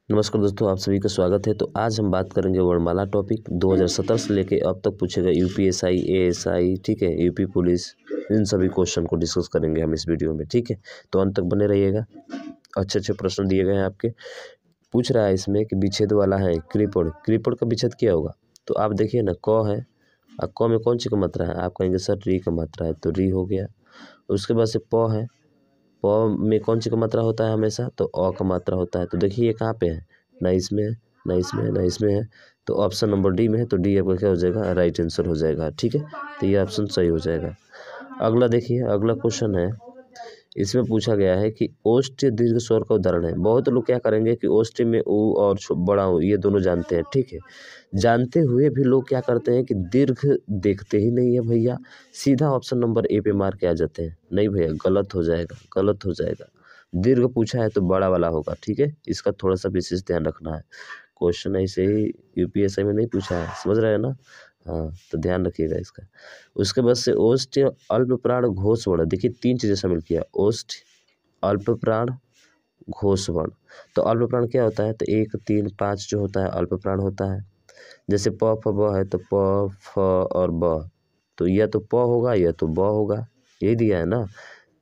नमस्कार दोस्तों, आप सभी का स्वागत है। तो आज हम बात करेंगे वर्णमाला टॉपिक 2017 से लेके अब तक पूछे गए यूपीएसआई, एएसआई, ठीक है, यूपी पुलिस, इन सभी क्वेश्चन को डिस्कस करेंगे हम इस वीडियो में, ठीक है। तो अंत तक बने रहिएगा। अच्छे अच्छे प्रश्न दिए गए हैं आपके। पूछ रहा है इसमें कि विच्छेद वाला है क्रिपड़, क्रिपड़ का विच्छेद क्या होगा? तो आप देखिए ना, क है और क में कौन सी का मात्रा है? आप कहेंगे सर री का मात्रा है, तो री हो गया। उसके बाद से प है, प में कौन सी का मात्रा होता है हमेशा? तो अ का मात्रा होता है। तो देखिए ये कहाँ पे है, ना इसमें है, ना इसमें है, ना इसमें है। तो ऑप्शन नंबर डी में है, तो डी आपका क्या हो जाएगा? राइट आंसर हो जाएगा, ठीक है। तो ये ऑप्शन सही हो जाएगा। अगला देखिए, अगला क्वेश्चन है, इसमें पूछा गया है कि ओष्ठ दीर्घ स्वर का उदाहरण है। बहुत लोग क्या करेंगे कि ओष्ठ में ऊ और बड़ा ऊ ये दोनों जानते हैं, ठीक है। जानते हुए भी लोग क्या करते हैं कि दीर्घ देखते ही नहीं है भैया, सीधा ऑप्शन नंबर ए पे मार के आ जाते हैं। नहीं भैया, गलत हो जाएगा, गलत हो जाएगा। दीर्घ पूछा है तो बड़ा वाला होगा, ठीक है। इसका थोड़ा सा विशेष ध्यान रखना है। क्वेश्चन ऐसे ही यूपीएससी में नहीं पूछा है, समझ रहे हैं ना? हाँ, तो ध्यान रखिएगा इसका। उसके बाद से ओष्ठ अल्प प्राण घोष वर्ण, देखिए 3 चीज़ें शामिल किया, ओष्ठ, अल्प प्राण, घोष वर्ण। तो अल्प प्राण क्या होता है? तो 1, 3, 5 जो होता है अल्प प्राण होता है। जैसे प फ ब है तो प फ और ब, तो या तो प होगा या तो ब होगा, यही दिया है ना।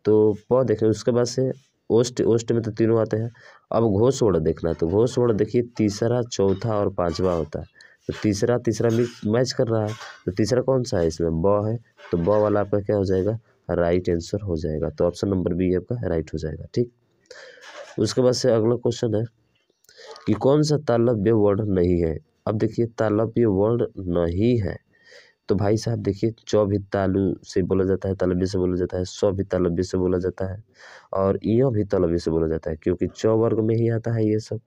तो प देखें, उसके बाद से ओष्ठ, ओष्ठ में तो तीनों आते हैं। अब घोष वर्ण देखना है, तो घोष वर्ण देखिए तीसरा, चौथा और पांचवा होता है। तो तीसरा तीसरा मैच कर रहा है, तो तीसरा कौन सा है इसमें? ब है, तो ब वाला आपका क्या हो जाएगा? राइट आंसर हो जाएगा। तो ऑप्शन नंबर बी आपका राइट हो जाएगा, ठीक। उसके बाद से अगला क्वेश्चन है कि कौन सा तालव्य वर्ण नहीं है? अब देखिए तालव्य वर्ण नहीं है, तो भाई साहब देखिए, च भी तालु से बोला जाता है, तालव्य से बोला जाता है, स भी तालव्य से बोला जाता है, और य भी तालव्य से बोला जाता है, क्योंकि च वर्ग में ही आता है, ये सब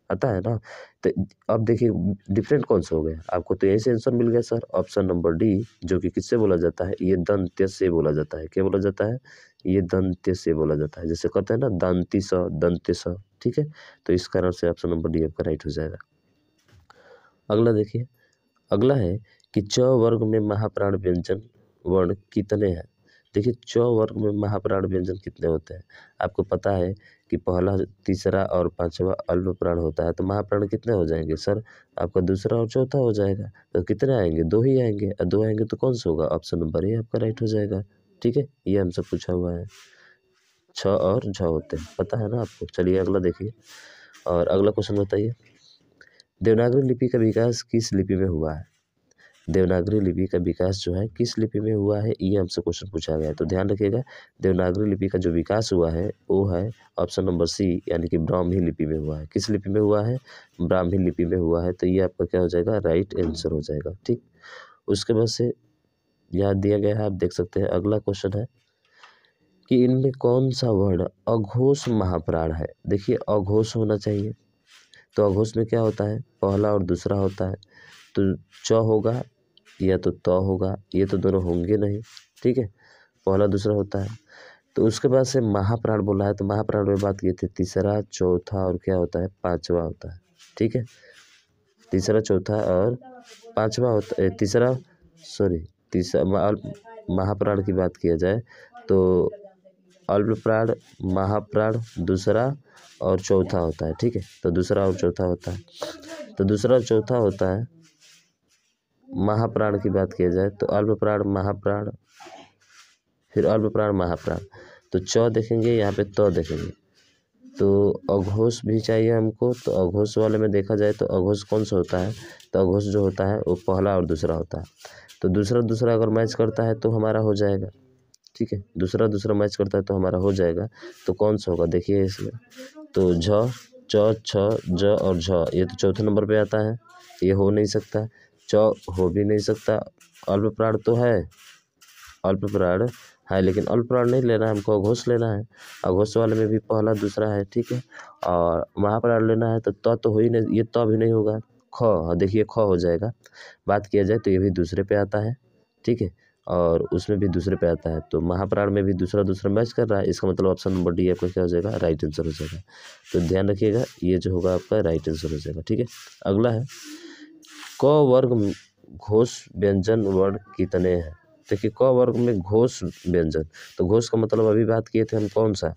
आता है ना। तो अब देखिए डिफरेंट कौन सा हो गया आपको? तो यही से आंसर मिल गया सर, ऑप्शन नंबर डी, जो कि किससे बोला जाता है? ये दंत्य से बोला जाता है। क्या बोला जाता है? ये दंत्य से बोला जाता है। जैसे कहते हैं ना दंती स, दंत्य स, ठीक है। तो इस कारण से ऑप्शन नंबर डी आपका राइट हो जाएगा। अगला देखिए, अगला है कि च वर्ग में महाप्राण व्यंजन वर्ण कितने हैं? देखिए च वर्ग में महाप्राण व्यंजन कितने होते हैं? आपको पता है कि पहला, तीसरा और पांचवा अल्प प्राण होता है, तो महाप्राण कितने हो जाएंगे सर? आपका दूसरा और चौथा हो जाएगा। तो कितने आएंगे? 2 ही आएंगे, और 2 आएंगे तो कौन सा होगा? ऑप्शन नंबर ए आपका राइट हो जाएगा, ठीक है। ये हमसे पूछा हुआ है, छ और झ होते हैं, पता है ना आपको। चलिए अगला देखिए, और अगला क्वेश्चन बताइए, देवनागरी लिपि का विकास किस लिपि में हुआ है? देवनागरी लिपि का विकास जो है किस लिपि में हुआ है, ये हमसे क्वेश्चन पूछा गया है। तो ध्यान रखिएगा, देवनागरी लिपि का जो विकास हुआ है वो है ऑप्शन नंबर सी, यानी कि ब्राह्मी लिपि में हुआ है। किस लिपि में हुआ है? ब्राह्मी लिपि में हुआ है। तो ये आपका क्या हो जाएगा? राइट आंसर हो जाएगा, ठीक। उसके बाद से यहाँ दिया गया है, आप देख सकते हैं। अगला क्वेश्चन है कि इनमें कौन सा वर्ण अघोष महाप्राण है? देखिए अघोष होना चाहिए, तो अघोष में क्या होता है? पहला और दूसरा होता है, तो च होगा या तो त होगा, ये तो दोनों होंगे नहीं, ठीक है। पहला दूसरा होता है, तो उसके बाद से महाप्राण बोला है, तो महाप्राण में बात की थी तीसरा, चौथा और क्या होता है? पांचवा होता है, ठीक है। तीसरा, चौथा और पांचवा होता है, तीसरा सॉरी तीसरा महाप्राण की बात किया जाए तो अल्प प्राण, महाप्राण, दूसरा और चौथा होता है, ठीक है। तो दूसरा और चौथा होता है, तो दूसरा और चौथा होता है। महाप्राण की बात किया जाए तो अल्प प्राण, महाप्राण, फिर अल्प प्राण, महाप्राण। तो च देखेंगे, यहाँ पे त देखेंगे, तो अघोष भी चाहिए हमको। तो अघोष वाले में देखा जाए तो अघोष कौन सा होता है? तो अघोष जो होता है वो पहला और दूसरा होता है। तो दूसरा दूसरा अगर मैच करता है तो हमारा हो जाएगा, ठीक है। दूसरा दूसरा मैच करता है तो हमारा हो जाएगा। तो कौन सा होगा देखिए इसमें, तो झ, च, छ, ज और झ, ये तो चौथे नंबर पे आता है, ये हो नहीं सकता। च हो भी नहीं सकता। अल्प प्राण तो है, अल्प प्राण है, लेकिन अल्प प्राण नहीं लेना है हमको, अघोष लेना है। अघोष वाले में भी पहला दूसरा है, ठीक है। और महाप्राण लेना है तो तो हो ही नहीं, ये तो भी नहीं होगा। ख, देखिए ख हो जाएगा। बात किया जाए तो ये भी दूसरे पे आता है, ठीक है, और उसमें भी दूसरे पे आता है। तो महाप्राण में भी दूसरा दूसरा मैच कर रहा है, इसका मतलब ऑप्शन नंबर डी आपका क्या हो जाएगा? राइट आंसर हो जाएगा। तो ध्यान रखिएगा, ये जो होगा आपका राइट आंसर हो जाएगा, ठीक है। अगला है क वर्ग घोष व्यंजन वर्ण कितने हैं? देखिए क वर्ग में घोष व्यंजन, तो घोष का मतलब अभी बात किए थे हम कौन सा,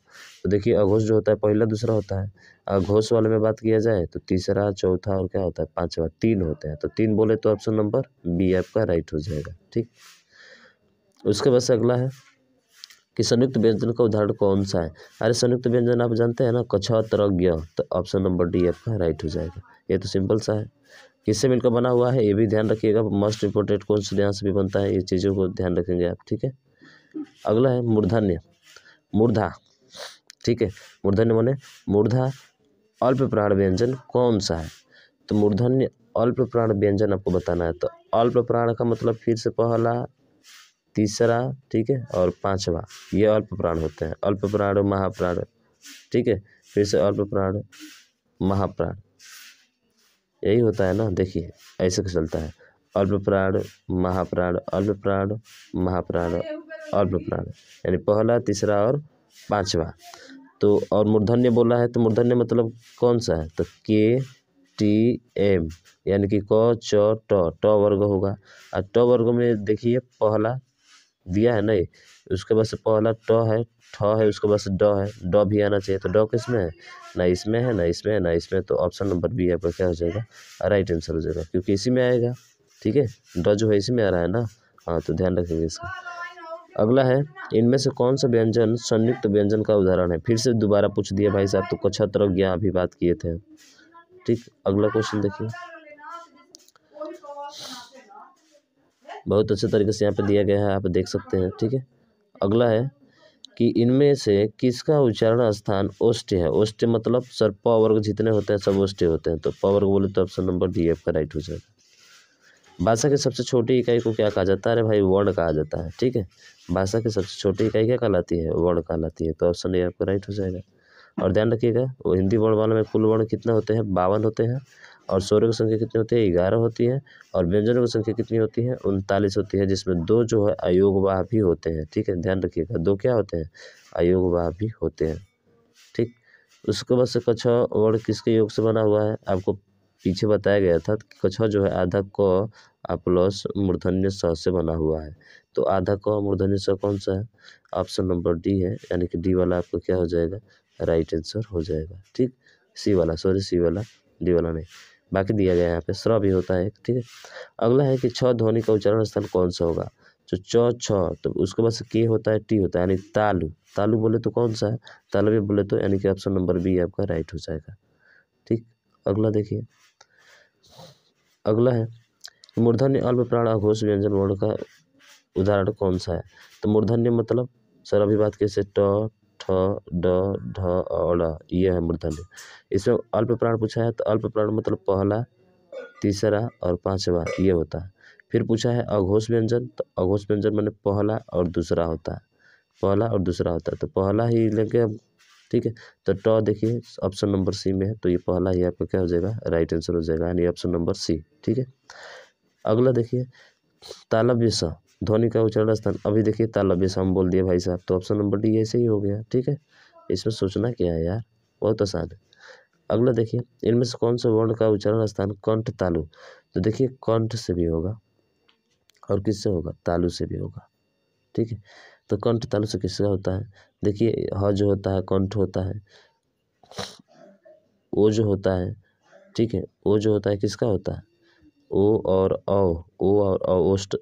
तो देखिए अघोष जो होता है पहला दूसरा होता है, अघोष वाले में बात किया जाए तो तीसरा चौथा और क्या होता है पांचवा, 3 होते हैं, तो 3 बोले तो ऑप्शन नंबर बी आपका राइट हो जाएगा। ठीक, उसके बाद से अगला है कि संयुक्त व्यंजन का उदाहरण कौन सा है। अरे संयुक्त व्यंजन आप जानते हैं ना, कछ त्र ज्ञ, तो ऑप्शन नंबर डी आपका राइट हो जाएगा। ये तो सिंपल सा है। किससे मिलकर बना हुआ है ये भी ध्यान रखिएगा, मोस्ट इंपोर्टेंट कौन से ध्यान से भी बनता है, ये चीज़ों को ध्यान रखेंगे आप। ठीक है, अगला है मूर्धन्य, मूर्धा। ठीक है, मूर्धन्य माने मूर्धा अल्प प्राण व्यंजन कौन सा है, तो मूर्धन्य अल्प प्राण व्यंजन आपको बताना है। तो अल्प प्राण का मतलब फिर से पहला तीसरा, ठीक है, और पांचवा, ये अल्प प्राण होते हैं। अल्प प्राण महाप्राण, ठीक है, फिर से अल्प प्राण महाप्राण, यही होता है ना। देखिए ऐसे चलता है, अल्प प्राण महाप्राण, अल्प प्राण महाप्राण, अल्प प्राण, यानी पहला तीसरा और पांचवा। तो और मूर्धन्य बोला है, तो मूर्धन्य मतलब कौन सा है, तो के टी एम, यानी कि क च ट वर्ग होगा। और ट वर्ग में देखिए पहला दिया है नहीं, उसके बाद से पहला ट है, ठ है, उसके बाद से ड है, ड भी आना चाहिए, तो ड किस में है, ना इसमें है, ना इसमें है, ना इसमें, तो ऑप्शन नंबर बी आपका क्या हो जाएगा, राइट आंसर हो जाएगा, क्योंकि इसी में आएगा। ठीक है, ड जो है इसी में आ रहा है ना, हाँ, तो ध्यान रखेंगे इसका। अगला है इनमें से कौन सा व्यंजन संयुक्त व्यंजन का उदाहरण है। फिर से दोबारा पूछ दिया भाई साहब, तो कछ त्र ज्ञ अभी बात किए थे। ठीक, अगला क्वेश्चन देखिए, बहुत अच्छे तरीके से यहाँ पे दिया गया है, आप देख सकते हैं। ठीक है, अगला है कि इनमें से किसका उच्चारण स्थान ओष्ठ्य है। ओष्ठ्य मतलब सर प वर्ग जितने होते हैं सब ओष्ठ्य होते हैं, तो प वर्ग बोले तो ऑप्शन नंबर डी आपका राइट हो जाएगा। भाषा की सबसे छोटी इकाई को क्या कहा जाता है, अरे भाई वर्ण कहा जाता है। ठीक है, भाषा की सबसे छोटी इकाई क्या कहलाती है, वर्ण कहलाती है, तो ऑप्शन ए आपका राइट हो जाएगा। और ध्यान रखिएगा वो हिंदी वर्णमाला में कुल वर्ण कितना होते हैं, 52 होते हैं, और स्वरों की संख्या कितनी होती है, 11 होती है, और व्यंजनों की संख्या कितनी होती है, 39 होती है, जिसमें 2 जो है अयोगवाह भी होते हैं। ठीक है, ध्यान रखिएगा 2 क्या होते हैं, अयोगवाह भी होते हैं। ठीक, उसके बाद से कछ वर्ण किसके योग से बना हुआ है, आपको पीछे बताया गया था कि कछ जो है आधा क प्लस मूर्धन्य स से बना हुआ है, तो आधा क मूर्धन्य स कौन सा है, ऑप्शन नंबर डी है, यानी कि डी वाला आपको क्या हो जाएगा, राइट आंसर हो जाएगा। ठीक, सी वाला, सॉरी सी वाला, डी वाला नहीं, बाकी दिया गया है यहाँ पे, स्र भी होता है। ठीक है, अगला है कि छ ध्वनि का उच्चारण स्थान कौन सा होगा, जो च छ, तो उसके बाद से के होता है, टी होता है, यानी तालु, तालु बोले तो कौन सा है, तालव्य बोले तो, यानी कि ऑप्शन नंबर बी आपका राइट हो जाएगा। ठीक, अगला देखिए, अगला है मूर्धन्य अल्प प्राण अघोष व्यंजन वर्ण का उदाहरण कौन सा है, तो मूर्धन्य मतलब सर अभी बात कैसे ट ठ ड ढ ड़, ये है मूर्धन्य। इसमें अल्प प्राण पूछा है, तो अल्प प्राण मतलब पहला तीसरा और पांचवा ये होता है। फिर पूछा है अघोष व्यंजन, तो अघोष व्यंजन मैंने पहला और दूसरा होता है, पहला और दूसरा होता है, तो पहला ही लेंगे हम। ठीक है, तो ट देखिए ऑप्शन नंबर सी में है, तो ये पहला ही आपका क्या हो जाएगा, राइट आंसर हो जाएगा, यानी ऑप्शन नंबर सी। ठीक है, अगला देखिए तालव्य स ध्वनि का उच्चारण स्थान, अभी देखिए तालव्य स हम बोल दिए भाई साहब, तो ऑप्शन नंबर डी ऐसे ही हो गया। ठीक है, इसमें सोचना क्या है यार, बहुत आसान है। अगला देखिए इनमें से कौन सा वर्ण का उच्चारण स्थान कंठ तालु, तो देखिए कंठ से भी होगा और किससे होगा, तालु से भी होगा। ठीक है, तो कंठ तालु से किसका होता है, देखिए ह जो होता है कंठ होता है, ओ जो होता है, ठीक है, ओ जो होता है किसका होता है, ओ और औ ओष्ठ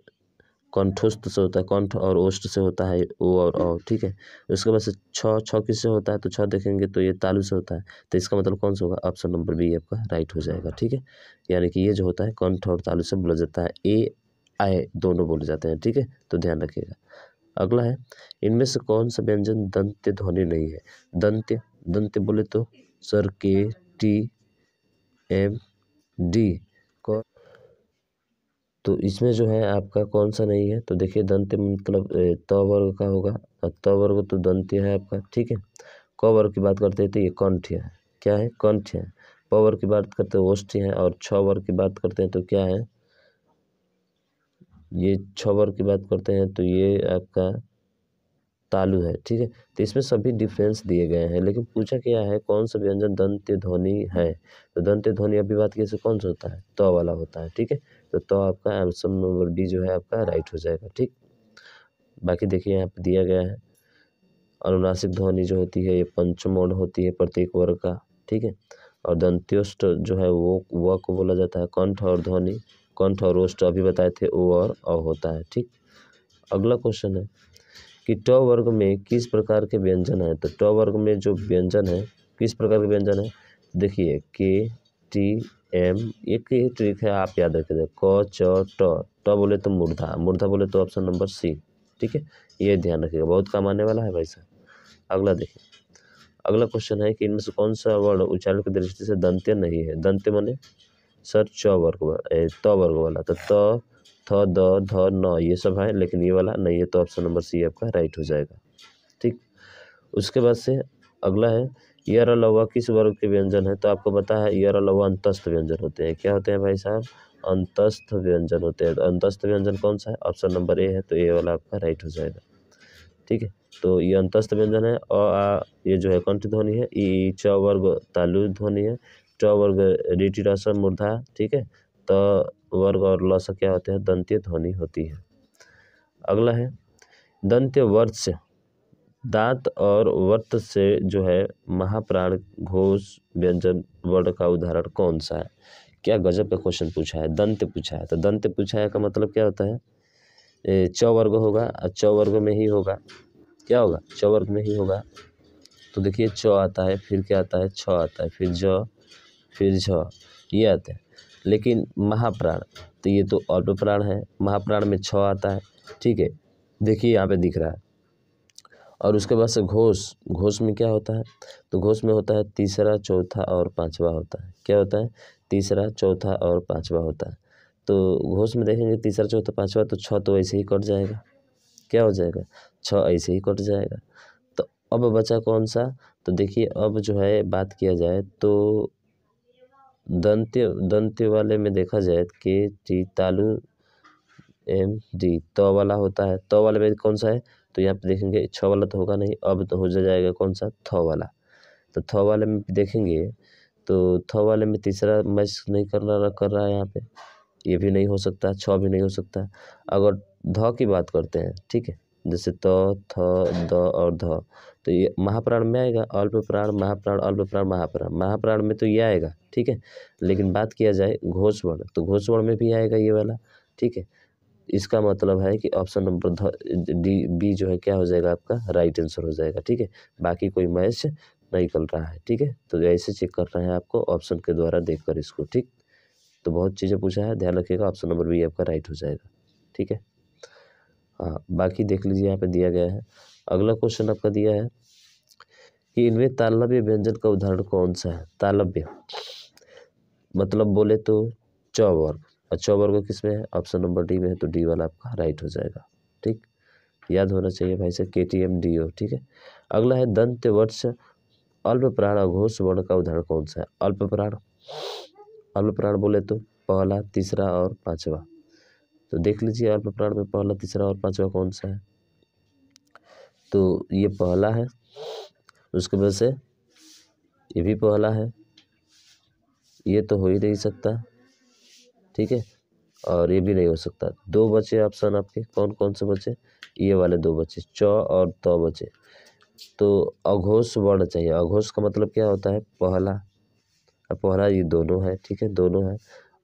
कंठस्थ से होता है, कंठ और ओष्ठ से होता है ओ और औ। ठीक है, उसके बाद से छ किससे होता है, तो छ देखेंगे तो ये तालु से होता है, तो इसका मतलब कौन सा होगा, ऑप्शन नंबर बी आपका राइट हो जाएगा। ठीक है, यानी कि ये जो होता है कंठ और तालु से बोला जाता है, ए आए दोनों बोले जाते हैं। ठीक है, तो ध्यान रखिएगा। अगला है इनमें से कौन सा व्यंजन दंत्य ध्वनि नहीं है, दंत्य, दंत्य बोले तो सर के टी एम डी को, तो इसमें जो है आपका कौन सा नहीं है, तो देखिए दंत्य मतलब त वर्ग का होगा, त वर्ग तो दंत्य है आपका। ठीक है, क वर्ग की बात करते हैं तो ये कंठ है, क्या है, कंठ है। प वर्ग की बात करते हैं ओष्ठ्य है, और छ वर्ग की बात करते हैं तो क्या है, ये छ वर्ग की बात करते हैं तो ये आपका तालु है। ठीक है, तो इसमें सभी डिफरेंस दिए गए हैं, लेकिन पूछा क्या है कौन सा व्यंजन दंत्य ध्वनि है, तो दंत्य ध्वनि अभी बात की कौन सा होता है, त वाला होता है। ठीक है, तो आपका ऑप्शन नंबर डी जो है आपका राइट हो जाएगा। ठीक, बाकी देखिए यहाँ पे दिया गया है अनुनासिक ध्वनि जो होती है ये पंचमोड होती है प्रत्येक वर्ग का, ठीक है। और दंत्योष्ठ जो है वो व को बोला जाता है। कंठ और ध्वनि, कंठ और ओष्ठ अभी बताए थे ओ और अ होता है, ठीक। अगला क्वेश्चन है कि ट वर्ग में किस प्रकार के व्यंजन है। तो ट वर्ग में जो व्यंजन है किस प्रकार के व्यंजन है, देखिए के टी एम, एक ही ट्रिक है आप याद रखिएगा। क च ट, ट बोले तो मूर्धा, मूर्धा बोले तो ऑप्शन नंबर सी, ठीक है। ये ध्यान रखिएगा, बहुत काम आने वाला है भाई साहब। अगला देखिए, अगला क्वेश्चन है कि इनमें से कौन सा वर्ण उच्चारण की दृष्टि से दंत्य नहीं है। दंत्य माने सर च वर्ग त वर्ग वाला, तो त थ द ध न ये सब है, लेकिन ये वाला नहीं है, तो ऑप्शन नंबर सी आपका राइट हो जाएगा, ठीक। उसके बाद से अगला है यर लवा किस वर्ग के व्यंजन है। तो आपको पता है यर लवा अंतस्थ व्यंजन होते हैं। क्या होते हैं भाई साहब, अंतस्थ व्यंजन होते हैं। अंतस्थ व्यंजन कौन सा है, ऑप्शन नंबर ए है, तो ए वाला आपका राइट हो जाएगा, ठीक है। तो ये अंतस्थ व्यंजन है। आ ये जो है कंठ ध्वनि है। ई च वर्ग तालु ध्वनि है। ट वर्ग रीटी रस मूर्धा, ठीक है। त वर्ग और ल से क्या होते हैं, दंत्य ध्वनि होती है। अगला है दंत्य वर्त से, दांत और वर्त से जो है महाप्राण घोष व्यंजन वर्ण का उदाहरण कौन सा है। क्या गजब का क्वेश्चन पूछा है, दंत्य पूछा है। तो दंत्य पूछा है का मतलब क्या होता है, च वर्ग होगा, च वर्ग में ही होगा, क्या होगा, च वर्ग में ही होगा। तो देखिए च आता है, फिर क्या आता है, छ आता है, फिर ज, फिर झ, ये आता है। लेकिन महाप्राण, तो ये तो अल्प प्राण है, महाप्राण में छ आता है, ठीक है। देखिए यहाँ पे दिख रहा है। और उसके बाद से घोष, घोष में क्या होता है, तो घोष में होता है तीसरा चौथा और पांचवा होता है। क्या होता है, तीसरा चौथा और पांचवा होता है। तो घोष में देखेंगे तीसरा चौथा पांचवा, तो छ तो ऐसे ही कट जाएगा, क्या हो जाएगा, छ ऐसे ही कट जाएगा। तो अब बचा कौन सा, तो देखिए अब जो है बात किया जाए तो दंत्य वाले में देखा जाए कि टी तालु एम डी तो वाला होता है। तो वाले में कौन सा है, तो यहाँ पे देखेंगे छ वाला तो होगा नहीं, अब तो हो जाएगा कौन सा, थ वाला। तो थ वाले में देखेंगे तो थ वाले में तीसरा मैच नहीं कर रहा है यहाँ पे, ये भी नहीं हो सकता, छ भी नहीं हो सकता। अगर ध की बात करते हैं, ठीक है, जैसे त थ द और ध, तो ये महाप्राण में आएगा, अल्प प्राण महाप्राण, अल्प प्राण महाप्राण, महाप्राण में तो ये आएगा, ठीक है। लेकिन बात किया जाए घोष वर्ण, तो घोष वर्ण में भी आएगा ये वाला, ठीक है। इसका मतलब है कि ऑप्शन नंबर डी बी जो है क्या हो जाएगा आपका राइट आंसर हो जाएगा, ठीक है। बाकी कोई मैच नहीं कर रहा है, ठीक है। तो ऐसे चेक कर रहे हैं आपको ऑप्शन के द्वारा देखकर इसको, ठीक। तो बहुत चीज़ें पूछा है, ध्यान रखिएगा, ऑप्शन नंबर बी आपका राइट हो जाएगा, ठीक है। हाँ, बाकी देख लीजिए यहाँ पे दिया गया है। अगला क्वेश्चन आपका दिया है कि इनमें तालव्य व्यंजन का उदाहरण कौन सा है। तालव्य मतलब बोले तो च वर्ग, और च वर्ग किसमें है, ऑप्शन नंबर डी में है, तो डी वाला आपका राइट हो जाएगा, ठीक। याद होना चाहिए भाई साहब, KTM DO, ठीक है। अगला है दंत्य वर्ष अल्प प्राण अघोष वर्ण का उदाहरण कौन सा है। अल्प प्राण, अल्प प्राण बोले तो पहला तीसरा और पांचवा। तो देख लीजिए अल्प प्राण में पहला तीसरा और पांचवा कौन सा है, तो ये पहला है, उसके बाद से ये भी पहला है, ये तो हो ही नहीं सकता, ठीक है, और ये भी नहीं हो सकता। दो बचे ऑप्शन आपके, कौन कौन से बचे, ये वाले दो बचे, च और त बचे। तो अघोष वर्ण चाहिए। अघोष का मतलब क्या होता है, पहला, पहला ये दोनों है, ठीक है, दोनों है।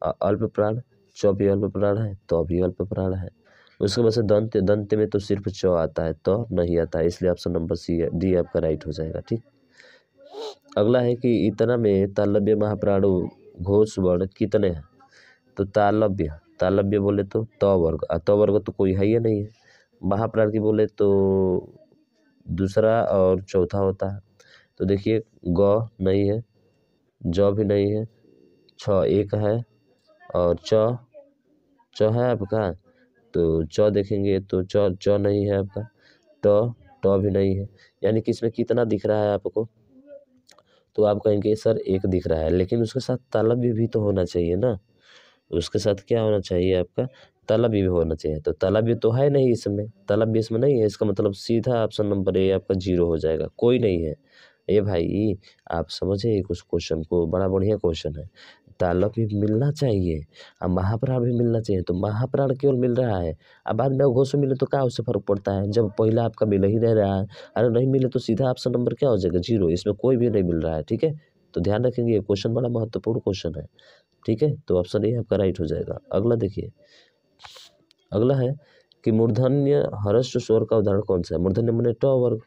अल्प प्राण, च भी अल्प प्राण है, तो भी अल्प प्राण है। उसके बाद से दंत्य, दंत्य में तो सिर्फ च आता है, तो नहीं आता है, इसलिए ऑप्शन नंबर सी है, डी आपका राइट हो जाएगा, ठीक। अगला है कि इतना में तालव्य महाप्राण घोष वर्ण कितने हैं। तो तालव्य, तालव्य बोले तो त वर्ग, त वर्ग तो कोई है ही नहीं है। महाप्राण की बोले तो दूसरा और चौथा होता है। तो देखिए ग नहीं है, ज भी नहीं है, छ एक है, और च है आपका, तो च देखेंगे तो च नहीं है आपका, ट भी नहीं है। यानी कि इसमें कितना दिख रहा है आपको, तो आप कहेंगे सर एक दिख रहा है, लेकिन उसके साथ तालव्य भी तो होना चाहिए ना, उसके साथ क्या होना चाहिए आपका, तालव्य भी होना चाहिए। तो तालव्य तो है नहीं इसमें, तालव्य इसमें नहीं है, इसका मतलब सीधा ऑप्शन नंबर ए आपका 0 हो जाएगा, कोई नहीं है। ए भाई आप समझे उस क्वेश्चन को, बड़ा बढ़िया क्वेश्चन है। तालव्य भी मिलना चाहिए और महाप्राण भी मिलना चाहिए। तो महाप्राण केवल मिल रहा है, अब बाद में घोष मिले तो क्या उससे फर्क पड़ता है, जब पहला आपका मिल ही नहीं रहा है। अरे नहीं मिले तो सीधा ऑप्शन नंबर क्या हो जाएगा, 0। इसमें कोई भी नहीं मिल रहा है, ठीक है। तो ध्यान रखेंगे, ये क्वेश्चन बड़ा महत्वपूर्ण क्वेश्चन है, ठीक है। तो ऑप्शन ए आपका राइट हो जाएगा। अगला देखिए, अगला है कि मूर्धन्य ह्रस्व स्वर का उदाहरण कौन सा है। मूर्धन्य माने ट वर्ग,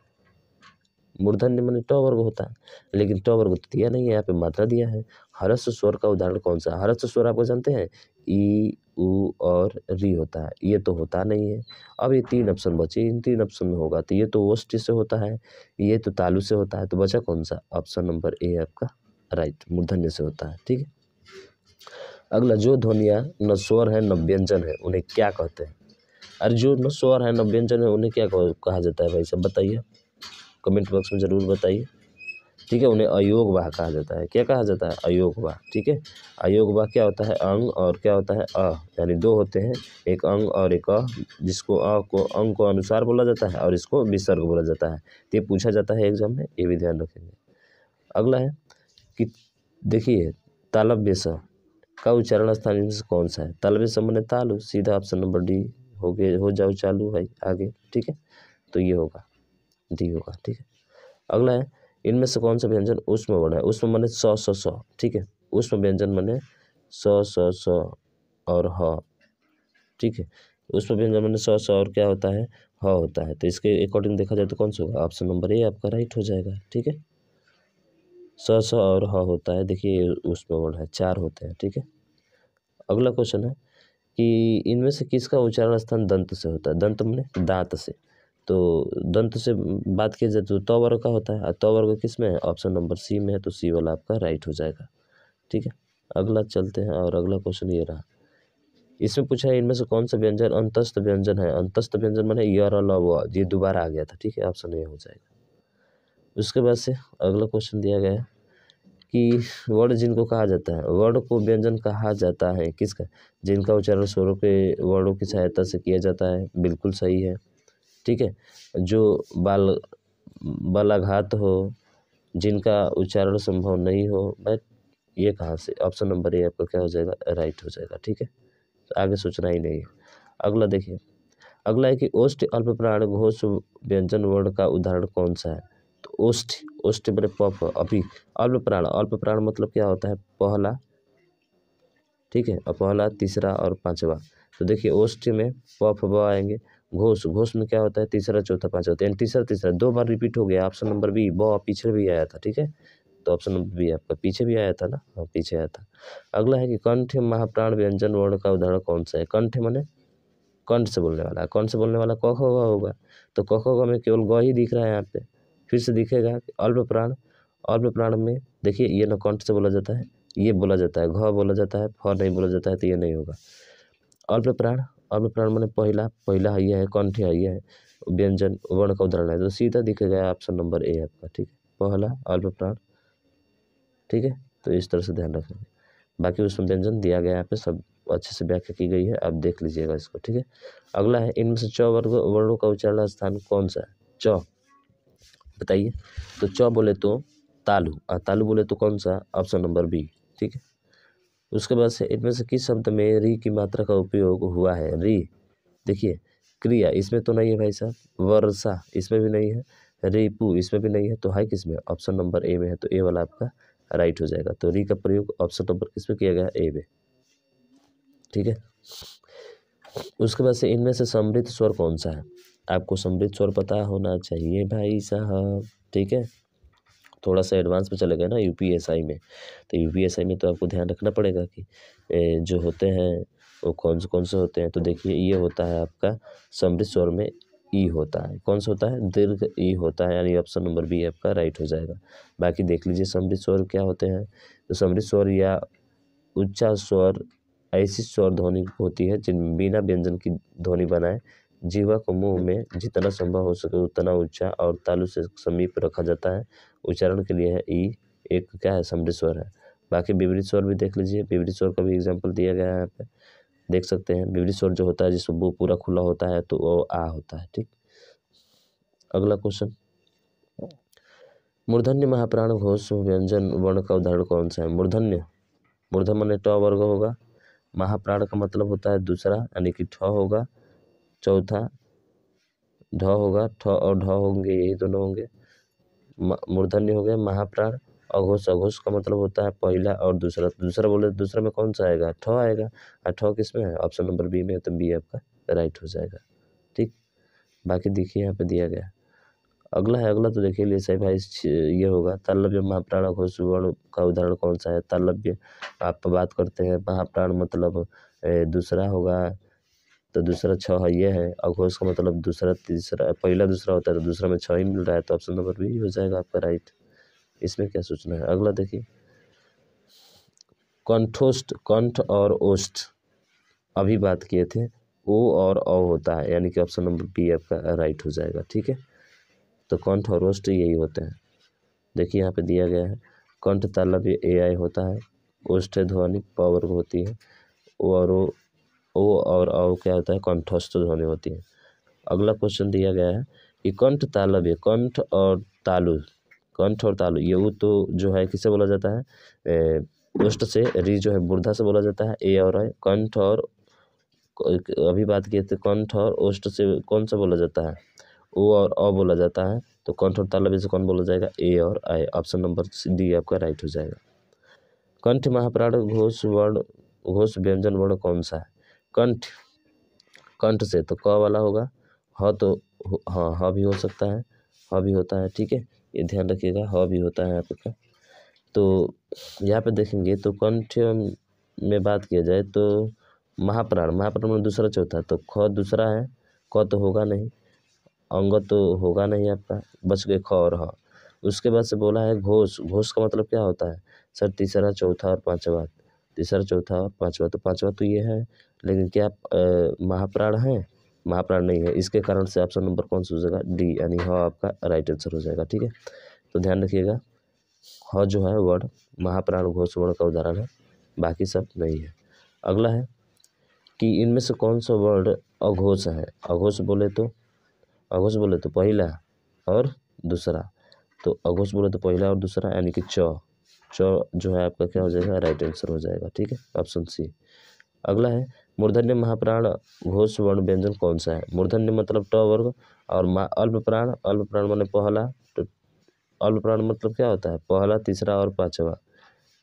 मूर्धन्य माने ट वर्ग होता है, लेकिन ट वर्ग तो दिया नहीं है, यहाँ पे मात्रा दिया है। ह्रस्व स्वर का उदाहरण कौन सा है। ह्रस्व स्वर आपको जानते हैं, ई, उ और री होता है, ये तो होता नहीं है। अब ये 3 ऑप्शन बचे, इन 3 ऑप्शन में होगा तो ये तो ओष्ठी से होता है, ये तो तालु से होता है, तो बचा कौन सा, ऑप्शन नंबर ए आपका राइट, मूर्धन्य से होता है, ठीक है। अगला, जो ध्वनियाँ न स्वर है न व्यंजन है उन्हें क्या कहते हैं। अरे जो न स्वर है न व्यंजन है उन्हें क्या कहा जाता है भाई साहब, बताइए, कमेंट बॉक्स में ज़रूर बताइए, ठीक है। उन्हें अयोग वाह कहा जाता है। क्या कहा जाता है, अयोग वाह, ठीक है। अयोग वाह क्या होता है, अंग और क्या होता है अ, यानी 2 होते हैं, एक अंग और एक अ, जिसको अ को अंग को अनुसार बोला जाता है और इसको विसर्ग बोला जाता है। तो ये पूछा जाता है एग्जाम में, ये भी ध्यान रखेंगे। अगला है कि देखिए, तालव्य स का उच्चारण स्थान इनमें से कौन सा है। तालव्य स माने तालु, सीधा ऑप्शन नंबर डी हो जाओ चालू भाई आगे, ठीक है। तो ये होगा, डी होगा, ठीक है। अगला है, इनमें से कौन सा व्यंजन उष्म वर्ण है। उष्म माने स, ठीक है। उष्म व्यंजन माने स और ह, ठीक है। उष्म व्यंजन माने स और क्या होता है, ह होता है। तो इसके अकॉर्डिंग देखा जाए तो कौन सा होगा, ऑप्शन नंबर ए आपका राइट हो जाएगा, ठीक है। स और ह होता है, देखिए उष्म वर्ण है, 4 होते हैं, ठीक है। अगला क्वेश्चन है कि इनमें से किसका उच्चारण स्थान दंत से होता है। दंत माने दांत से, तो दंत से बात की जाए तो त वर्ग का होता है, और त वर्ग किस में है, ऑप्शन नंबर सी में है, तो सी वाला आपका राइट हो जाएगा, ठीक है। अगला चलते हैं, और अगला क्वेश्चन ये रहा, इसमें पूछा है इनमें से कौन सा व्यंजन अंतस्थ व्यंजन है। अंतस्थ व्यंजन माने य र ल व, ये दोबारा आ गया था, ठीक है, ऑप्शन ए हो जाएगा। उसके बाद से अगला क्वेश्चन दिया गया है कि वर्ण जिनको कहा जाता है, वर्ण को व्यंजन कहा जाता है किसका, जिनका उच्चारण स्वरों के वर्णों की सहायता से किया जाता है, बिल्कुल सही है, ठीक है। जो बालाघात हो, जिनका उच्चारण संभव नहीं हो, बट ये कहाँ से, ऑप्शन नंबर ए आपका क्या हो जाएगा, राइट हो जाएगा, ठीक है। तो आगे सोचना ही नहीं है। अगला देखिए, अगला है कि ओष्ठ अल्पप्राण घोष व्यंजन वर्ण का उदाहरण कौन सा है। तो ओष्ठ, ओष्ठ बड़े पफ, अभी अल्पप्राण, अल्पप्राण मतलब क्या होता है, पहला, ठीक है, और पहला, तीसरा और पांचवा। तो देखिए ओष्ठ में पफ ब आएंगे, घोष, घोष में क्या होता है, तीसरा चौथा पांचवा, यानी तीसरा तीसरा 2 बार रिपीट हो गया। ऑप्शन नंबर बी, ब पीछे भी आया था, ठीक है। तो ऑप्शन नंबर बी आपका पीछे भी आया था ना, हाँ पीछे आया था। अगला है कि कंठ महाप्राण व्यंजन वर्ण का उदाहरण कौन सा है। कंठ माने कंठ से बोलने वाला है, कौन से बोलने वाला, क ख ग होगा। तो क ख ग में केवल ग ही दिख रहा है यहाँ पे, फिर से दिखेगा अल्प प्राण, अल्प प्राण में देखिए ये न कंठ से बोला जाता है, ये बोला जाता है, घ बोला जाता है, फ नहीं बोला जाता है, तो ये नहीं होगा। अल्प प्राण, अल्प प्राण माने पहला, पहला है, कंठ है, व्यंजन वर्ण का उदाहरण है, तो सीधा दिखेगा ऑप्शन नंबर ए आपका, ठीक है, पहला अल्प प्राण, ठीक है। तो इस तरह से ध्यान रखेंगे, बाकी उसमें व्यंजन दिया गया है यहाँ पे, सब अच्छे से व्याख्या की गई है, आप देख लीजिएगा इसको, ठीक है। अगला है, इनमें से च वर्ग वर्णों का उच्चारण स्थान कौन सा है। च बताइए, तो च बोले तो तालु, और तालु बोले तो कौन सा, ऑप्शन नंबर बी, ठीक है। उसके बाद से इनमें से किस शब्द में री की मात्रा का उपयोग हुआ है। री देखिए, क्रिया इसमें तो नहीं है भाई साहब, वर्षा इसमें भी नहीं है, रिपु इसमें भी नहीं है, तो है किसमें, ऑप्शन नंबर ए में है, तो ए वाला आपका राइट हो जाएगा। तो री का प्रयोग ऑप्शन नंबर किस में किया गया, ए में, ठीक है। उसके बाद से इनमें से समृद्ध स्वर कौन सा है। आपको समृद्ध स्वर पता होना चाहिए भाई साहब, ठीक है। थोड़ा सा एडवांस में चले गए ना यूपीएसआई में, तो यूपीएसआई में तो आपको ध्यान रखना पड़ेगा कि जो होते हैं वो कौन से होते हैं। तो देखिए ये होता है आपका समृद्ध स्वर में ई होता है, कौन सा होता है, दीर्घ ई होता है, यानी ऑप्शन नंबर बी आपका राइट हो जाएगा। बाकी देख लीजिए समृद्ध स्वर क्या होते हैं। तो समृद्ध स्वर या उच्चा स्वर ऐसी स्वर ध्वनि होती है जिनमें बिना व्यंजन की ध्वनि बनाए जीवा को मुंह में जितना संभव हो सके उतना ऊंचा और तालु से समीप रखा जाता है। उच्चारण के लिए है ई, एक क्या है, समृद्ध स्वर है। बाकी विपरीत स्वर भी देख लीजिए, विपरीत स्वर का भी एग्जाम्पल दिया गया है यहाँ पे, देख सकते हैं। विपरीत स्वर जो होता है जिसमें वो पूरा खुला होता है तो वो आ होता है, ठीक। अगला क्वेश्चन, मूर्धन्य महाप्राण घोष व्यंजन वर्ण का उदाहरण कौन सा है। मूर्धन्य मूर्धन्य माने ट वर्ग होगा, महाप्राण का मतलब होता है दूसरा यानी कि ठ होगा, चौथा ढ होगा, ठ और ढ होंगे यही दोनों होंगे, मूर्धन्य हो गया महाप्राण। अघोष, अघोष का मतलब होता है पहला और दूसरा, दूसरा बोले दूसरा में कौन सा आएगा, ठ आएगा, और ठ किस में है, ऑप्शन नंबर बी में है, तो बी आपका राइट हो जाएगा। ठीक, बाकी देखिए यहाँ पे दिया गया। अगला है, अगला तो देखिए लिए सही भाई ये होगा तालव्य महाप्राण अघोष वर्ण का उदाहरण कौन सा है। तालव्य आप बात करते हैं, महाप्राण मतलब दूसरा होगा, तो दूसरा छ है ये है, अघोष का मतलब दूसरा तीसरा पहला दूसरा होता है, तो दूसरा में छ ही मिल रहा है, तो ऑप्शन नंबर बी हो जाएगा आपका राइट। इसमें क्या सोचना है। अगला देखिए, कंठोष्ठ, कंठ और ओष्ठ अभी बात किए थे, ओ और औ होता है, यानी कि ऑप्शन नंबर बी आपका राइट हो जाएगा। ठीक है, तो कंठ और ओष्ठ यही होते हैं। देखिए यहाँ पे दिया गया है, कंठ तालव्य ए आई होता है, ओष्ठ ध्वनि प वर्ग होती है, ओ और औ क्या होता है, कंठस्थ ध्वनि होती है। अगला क्वेश्चन दिया गया है कि कंठ तालव्य, कंठ और तालु, कंठ और तालु ये वो तो जो है किसे बोला जाता है, ओष्ठ से, री जो है मूर्धा से बोला जाता है, ए और आई, कंठ और अभी बात किए थे कंठ और ओष्ठ से कौन सा बोला जाता है, ओ और अ बोला जाता है, तो कंठ और तालव्य से कौन बोला जाएगा, ए और आई, ऑप्शन नंबर डी आपका राइट हो जाएगा। कंठ महाप्राण घोष वर्ण, घोष व्यंजन वर्ण कौन सा है। कंठ, कंठ से तो क वाला होगा, ह तो हाँ ह भी हो सकता है, ह भी होता है। ठीक है, ये ध्यान रखिएगा, ह भी होता है आपका। तो यहाँ पे देखेंगे तो कंठ में बात किया जाए तो महाप्राण, महाप्राण में दूसरा चौथा, तो ख दूसरा है, क तो होगा नहीं, अंग तो होगा नहीं आपका, बच गए ख और ह। उसके बाद से बोला है घोष, घोष का मतलब क्या होता है सर, तीसरा चौथा और पांचवा, तीसरा चौथा और पांचवा, तो पांचवा तो ये है, लेकिन क्या महाप्राण है, महाप्राण नहीं है, इसके कारण से ऑप्शन नंबर कौन सा हो जाएगा, डी यानी ह आपका राइट आंसर हो जाएगा। ठीक है, तो ध्यान रखिएगा, ह जो है वर्ड महाप्राण घोष वर्ण का उदाहरण है, बाकी सब नहीं है। अगला है कि इनमें से कौन सा वर्ड अघोष है। अघोष बोले तो, अघोष बोले तो पहला और दूसरा, तो अघोष बोले तो पहला और दूसरा यानी कि च, च जो है आपका क्या हो जाएगा, राइट आंसर हो जाएगा। ठीक है, ऑप्शन सी। अगला है मूर्धन्य महाप्राण घोष वर्ण व्यंजन कौन सा है। मूर्धन्य मतलब ट वर्ग, और अल्प प्राण, अल्प प्राण माने पहला, तो अल्प प्राण मतलब क्या होता है, पहला तीसरा और पांचवा,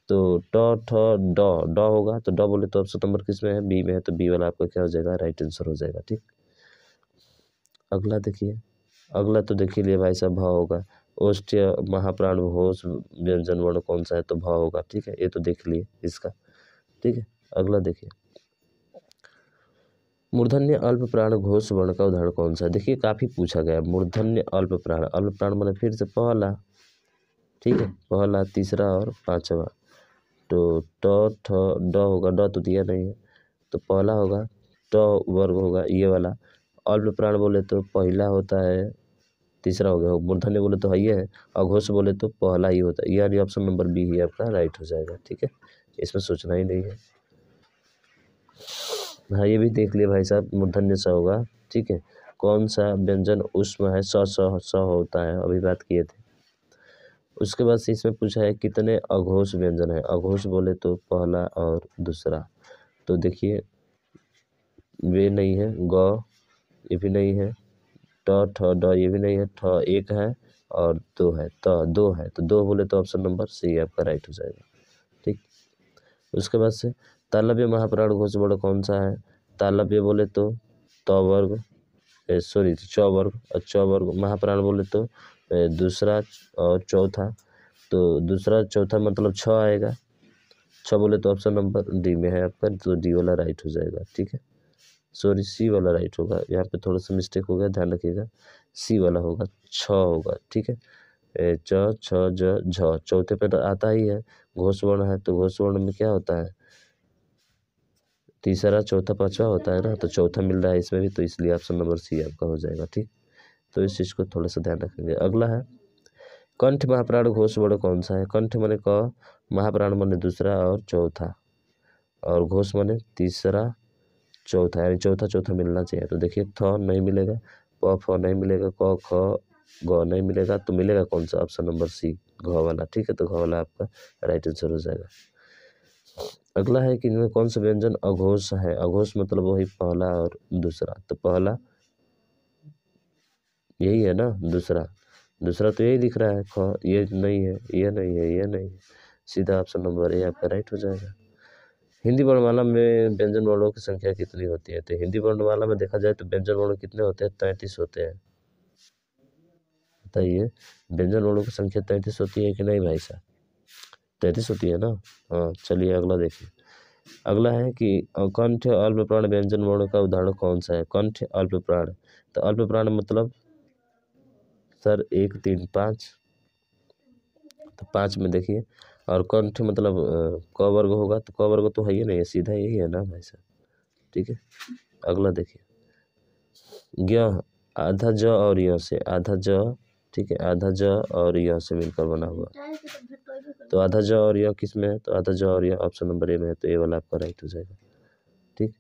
तो ट ठ ड, ड होगा, तो ड बोले तो ऑप्शन नंबर किस में है, बी में है, तो बी वाला आपका क्या हो जाएगा, राइट आंसर हो जाएगा। ठीक, अगला देखिए, अगला तो देखिए लिए भाई साहब भ होगा, ओष्ठ महाप्राण घोष व्यंजन वर्ण कौन सा है, तो भ होगा। ठीक है, ये तो देख लिए इसका। ठीक है, अगला देखिए, मूर्धन्य अल्प प्राण घोष वर्ण का उदाहरण कौन सा है। देखिए काफी पूछा गया, मूर्धन्य अल्प प्राण, अल्प प्राण माने फिर से पहला, ठीक है, पहला तीसरा और पांचवा, तो ट ठ ड होगा, ड तो दिया नहीं है, तो पहला होगा, ट वर्ग होगा ये वाला, अल्प प्राण बोले तो पहला होता है, तीसरा हो गया, मूर्धन्य बोले तो है ये है, और घोष बोले तो पहला ही होता है, यानी ऑप्शन नंबर बी ही आपका राइट हो जाएगा। ठीक है, इसमें सोचना ही नहीं है। हाँ ये भी देख लिए भाई साहब, मूर्धन्य स होगा। ठीक है, कौन सा व्यंजन उष्म है, स होता है, अभी बात किए थे। उसके बाद से इसमें पूछा है कितने अघोष व्यंजन है। अघोष बोले तो पहला और दूसरा, तो देखिए वे नहीं है, ग ये भी नहीं है, ट ठ ड ये भी नहीं है, ठ एक है और दो है, त दो है, तो दो बोले तो ऑप्शन नंबर सी आपका राइट हो जाएगा। ठीक, उसके बाद से तालव्य महाप्राण घोष वर्ण कौन सा है। तालव्य बोले तो त वर्ग, सॉरी च वर्ग, और च वर्ग, महाप्राण बोले तो दूसरा और चौथा, तो दूसरा चौथा मतलब छ आएगा, छ बोले तो ऑप्शन नंबर डी में है आपका, तो डी वाला राइट हो जाएगा। ठीक है, सॉरी सी वाला राइट होगा, यहाँ पे थोड़ा सा मिस्टेक हो गया, ध्यान रखिएगा, सी वाला होगा, छ होगा। ठीक है, च छ ज झ चौथे पे आता ही है, घोष वर्ण है, तो घोष वर्ण में क्या होता है, तीसरा चौथा पांचवा होता है ना, तो चौथा मिल रहा है इसमें भी, तो इसलिए ऑप्शन नंबर सी आपका हो जाएगा। ठीक, तो इस चीज़ को थोड़ा सा ध्यान रखेंगे। अगला है कंठ महाप्राण घोष वर्ण कौन सा है। कंठ माने क, महाप्राण माने दूसरा और चौथा, और घोष माने तीसरा चौथा, यानी चौथा चौथा मिलना चाहिए। तो देखिए थ नहीं मिलेगा, प फ नहीं मिलेगा, क ख ग नहीं मिलेगा, तो मिलेगा कौन सा, ऑप्शन नंबर सी घ वाला। ठीक है, तो घ वाला आपका राइट आंसर हो जाएगा। अगला है कि इनमें कौन सा व्यंजन अघोष है। अघोष मतलब वही पहला और दूसरा, तो पहला यही है ना, दूसरा दूसरा तो यही दिख रहा है ख, ये नहीं है, ये नहीं है, ये नहीं है, सीधा ऑप्शन नंबर ए आपका राइट हो जाएगा। हिंदी वर्णमाला में व्यंजन वर्णों की संख्या कितनी होती है। तो हिंदी वर्णमाला में देखा जाए तो व्यंजन वर्ण कितने होते हैं, 33 होते हैं। बताइए, व्यंजन वर्णों की संख्या 33 होती है कि नहीं भाई साहब, 33 होती है ना। हाँ चलिए अगला देखिए। अगला है कि कंठ अल्प प्राण व्यंजन वर्ण का उदाहरण कौन सा है। कंठ अल्प प्राण, तो अल्प प्राण मतलब सर 1 3 5, तो 5 में देखिए, और कंठ मतलब क वर्ग होगा, तो क वर्ग तो है ही नहीं है, सीधा यही है ना भाई साहब। ठीक है, अगला देखिए। ज्ञ आधा ज और य से, आधा ज, ठीक है, आधा ज और य से मिलकर बना हुआ, तो आधा ज और य किस में है, तो आधा ज और य ऑप्शन नंबर ए में है, तो ए वाला आपका राइट हो जाएगा। ठीक,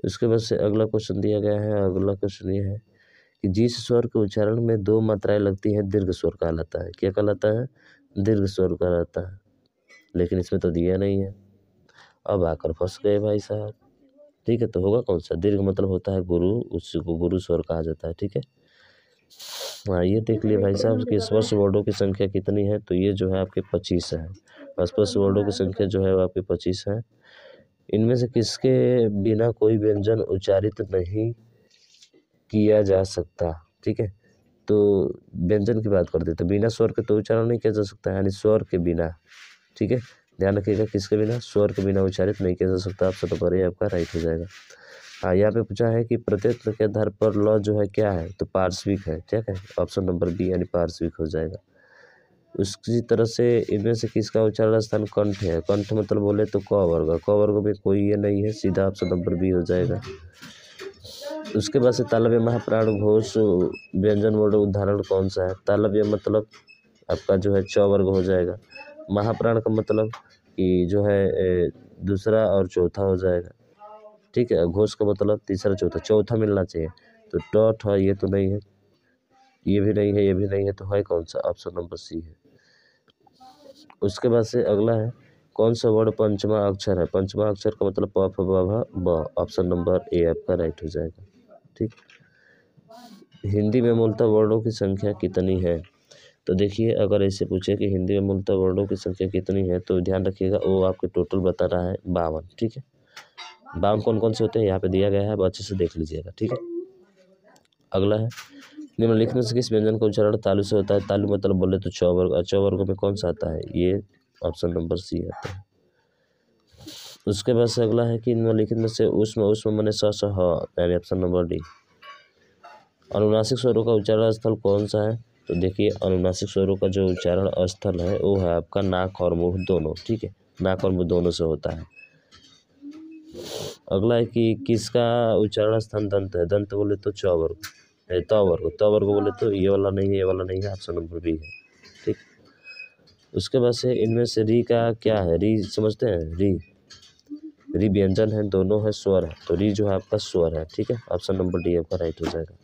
उसके बाद से अगला क्वेश्चन दिया गया है। अगला क्वेश्चन ये है कि जिस स्वर के उच्चारण में 2 मात्राएं लगती हैं दीर्घ स्वर कहलाता है। क्या कहलाता है, दीर्घ स्वर कहलाता है, लेकिन इसमें तो दिया नहीं है, अब आकर फंस गए भाई साहब। ठीक है, तो होगा कौन सा, दीर्घ मतलब होता है गुरु, उसको गुरु स्वर कहा जाता है। ठीक है, हाँ ये देख लिए भाई साहब कि स्पर्श वर्डों की संख्या कितनी है, तो ये जो है आपके 25 है। स्पर्श वर्डों की संख्या जो है वो आपके 25 है। इनमें से किसके बिना कोई व्यंजन उच्चारित नहीं किया जा सकता। ठीक है, तो व्यंजन की बात करते तो बिना स्वर के तो उच्चारण नहीं किया जा सकता, यानी स्वर के बिना। ठीक है, ध्यान रखिएगा, किसके बिना, स्वर के बिना उच्चारित नहीं किया जा सकता। ऑप्शन नंबर ए आपका राइट हो जाएगा। हाँ, यहाँ पे पूछा है कि प्रत्यय के आधार पर ल जो है क्या है, तो पार्श्विक है। ठीक है, ऑप्शन नंबर बी यानी पार्श्विक हो जाएगा। उसी तरह से इनमें से किसका उच्चारण स्थान कंठ है। कंठ मतलब बोले तो क वर्ग, क वर्ग में कोई ये नहीं है, सीधा ऑप्शन नंबर बी हो जाएगा। उसके बाद से तालव्य महाप्राण घोष व्यंजन वर्ड उदाहरण कौन सा है। तालव्य मतलब आपका जो है च वर्ग हो जाएगा। महाप्राण का मतलब कि जो है दूसरा और चौथा हो जाएगा। ठीक है, घोष का मतलब तीसरा चौथा, चौथा मिलना चाहिए, तो ट ठ ये तो नहीं है, ये भी नहीं है, ये भी नहीं है, तो है कौन सा, ऑप्शन नंबर सी है। उसके बाद से अगला है कौन सा वर्ड पंचमा अक्षर है। पंचमा अक्षर का मतलब प फ ब भ ब, ऑप्शन नंबर ए आपका राइट हो जाएगा। ठीक, हिंदी में मूलतः वर्णों की संख्या कितनी है। तो देखिए, अगर ऐसे पूछे कि हिंदी में मूलतः वर्णों की संख्या कितनी है, तो ध्यान रखिएगा वो आपके टोटल बता रहा है 52। ठीक है, 52 कौन कौन से होते हैं यहाँ पे दिया गया है, अब अच्छे से देख लीजिएगा। ठीक है, अगला है निम्नलिखित में से किस व्यंजन का उच्चारण तालु से होता है। तालु मतलब बोले तो च वर्ग, च वर्ग में कौन सा आता है, ये ऑप्शन नंबर सी आता है। उसके बाद से अगला है कि निम्नलिखित में से उष्म, उष्म मने स स ह, यानी ऑप्शन नंबर डी। अनुनासिक स्वरों का उच्चारण स्थल कौन सा है। तो देखिए, अनुनासिक स्वरों का जो उच्चारण स्थल है वो है आपका नाक और मुंह दोनों। ठीक है, नाक और मुंह दोनों से होता है। अगला है कि किसका उच्चारण स्थान दंत है। दंत बोले तो च वर्ग, त वर्ग, त वर्ग बोले तो ये वाला नहीं है, ये वाला नहीं है, ऑप्शन नंबर बी है। ठीक, उसके बाद से इनमें से री का क्या है। री समझते हैं, री व्यंजन है, दोनों है स्वर है, तो री जो है आपका स्वर है। ठीक है, ऑप्शन नंबर डी आपका राइट हो जाएगा।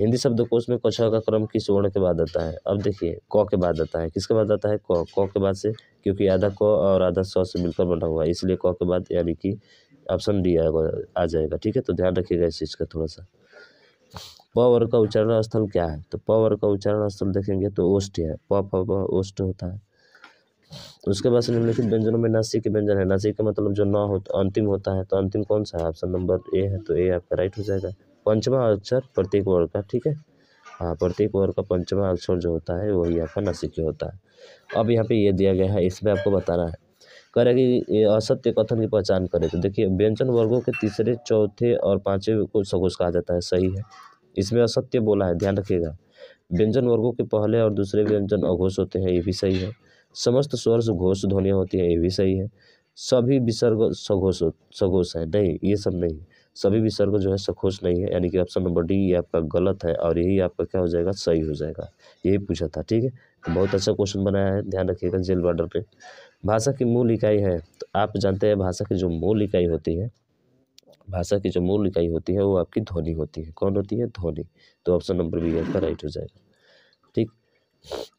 हिंदी शब्दकोश में क छ का क्रम किस वर्ण के बाद आता है। अब देखिए, क के बाद आता है, किसके बाद आता है, क के बाद से, क्योंकि आधा क और आधा स से मिलकर बना हुआ है, इसलिए क के बाद यानी कि ऑप्शन डी आ जाएगा। ठीक है, तो ध्यान रखिएगा इस चीज़ का थोड़ा सा। प वर्ग का उच्चारण स्थल क्या है। तो प वर्ग का उच्चारण स्थल देखेंगे तो ओष्ठ है, प फ ब ओष्ठ होता है। उसके बाद से निम्नलिखित व्यंजनों में नासिक व्यंजन है। नासिक का मतलब जो न हो अंतिम होता है, तो अंतिम कौन सा है, ऑप्शन नंबर ए है, तो ए आपका राइट हो जाएगा। पंचमा अक्षर प्रत्येक वर्ग का। ठीक है, हाँ, प्रत्येक वर्ग का पंचमा अक्षर जो होता है वही आपका नासिक होता है। अब यहाँ पे ये दिया गया है, इसमें आपको बताना है, कह रहा है कि ये असत्य कथन की पहचान करें। तो देखिए, व्यंजन वर्गों के तीसरे, चौथे और पांचवें को सघोष कहा जाता है, सही है। इसमें असत्य बोला है, ध्यान रखिएगा। व्यंजन वर्गों के पहले और दूसरे व्यंजन अघोष होते हैं, ये भी सही है। समस्त स्वर से घोष ध्वनियाँ होती हैं, ये भी सही है। सभी विसर्ग सघोष है, नहीं, ये सब नहीं, सभी विसर्ग जो है सघोष नहीं है, यानी कि ऑप्शन नंबर डी ये आपका गलत है, और यही आपका क्या हो जाएगा, सही हो जाएगा। यही पूछा था। ठीक है, तो बहुत अच्छा क्वेश्चन बनाया है, ध्यान रखिएगा। जेल बॉर्डर पे भाषा की मूल इकाई है, तो आप जानते हैं भाषा की जो मूल इकाई होती है, भाषा की जो मूल इकाई होती है वो आपकी ध्वनि होती है। कौन होती है, ध्वनि, तो ऑप्शन नंबर बी आपका राइट हो जाएगा। ठीक,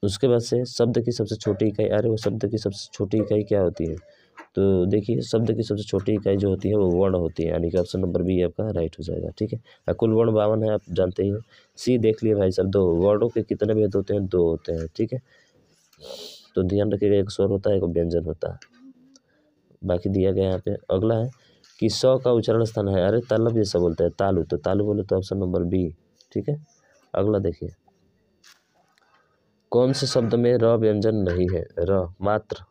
उसके बाद से शब्द की सबसे छोटी इकाई, अरे वो शब्द की सबसे छोटी इकाई क्या होती है, तो देखिए शब्द की सबसे छोटी इकाई जो होती है वो वर्ण होती है, यानी कि ऑप्शन नंबर बी आपका राइट हो जाएगा। ठीक है, कुल वर्ण 52 है, आप जानते ही हैं। सी देख लिए भाई साहब, 2 वर्णों के कितने भेद होते हैं? 2 होते हैं। ठीक है, तो ध्यान रखिएगा, एक स्वर होता है, एक व्यंजन होता है। बाकी दिया गया यहाँ पे। अगला है कि स का उच्चारण स्थान है, अरे तालब जैसा बोलते हैं, तालु, तो तालु बोले तो ऑप्शन नंबर बी। ठीक है, अगला देखिए, कौन से शब्द में र व्यंजन नहीं है? र मात्र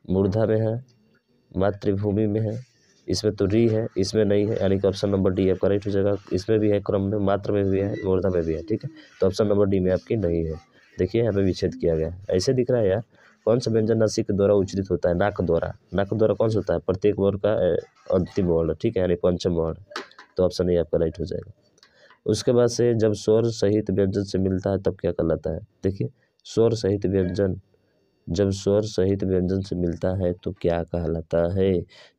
मूर्धा में है, मातृभूमि में है, इसमें तो री है, इसमें नहीं है, यानी कि ऑप्शन नंबर डी आपका राइट हो जाएगा। इसमें भी है, क्रम में, मात्र में भी है, मूर्धा में भी है। ठीक है, तो ऑप्शन नंबर डी में आपकी नहीं है। देखिए यहाँ पे विच्छेद किया गया है। ऐसे दिख रहा है यार, कौन सा व्यंजन नासिक के द्वारा उच्चारित होता है? नाक द्वारा। नाक द्वारा कौन सा होता है? प्रत्येक वर्ण का अंतिम वर्ण। ठीक है, यानी पंचम वर्ण। तो ऑप्शन ए आपका राइट हो जाएगा। उसके बाद से जब स्वर सहित व्यंजन से मिलता है तब क्या कहलाता है? देखिए, स्वर सहित व्यंजन, जब स्वर सहित व्यंजन से मिलता है तो क्या कहलाता है?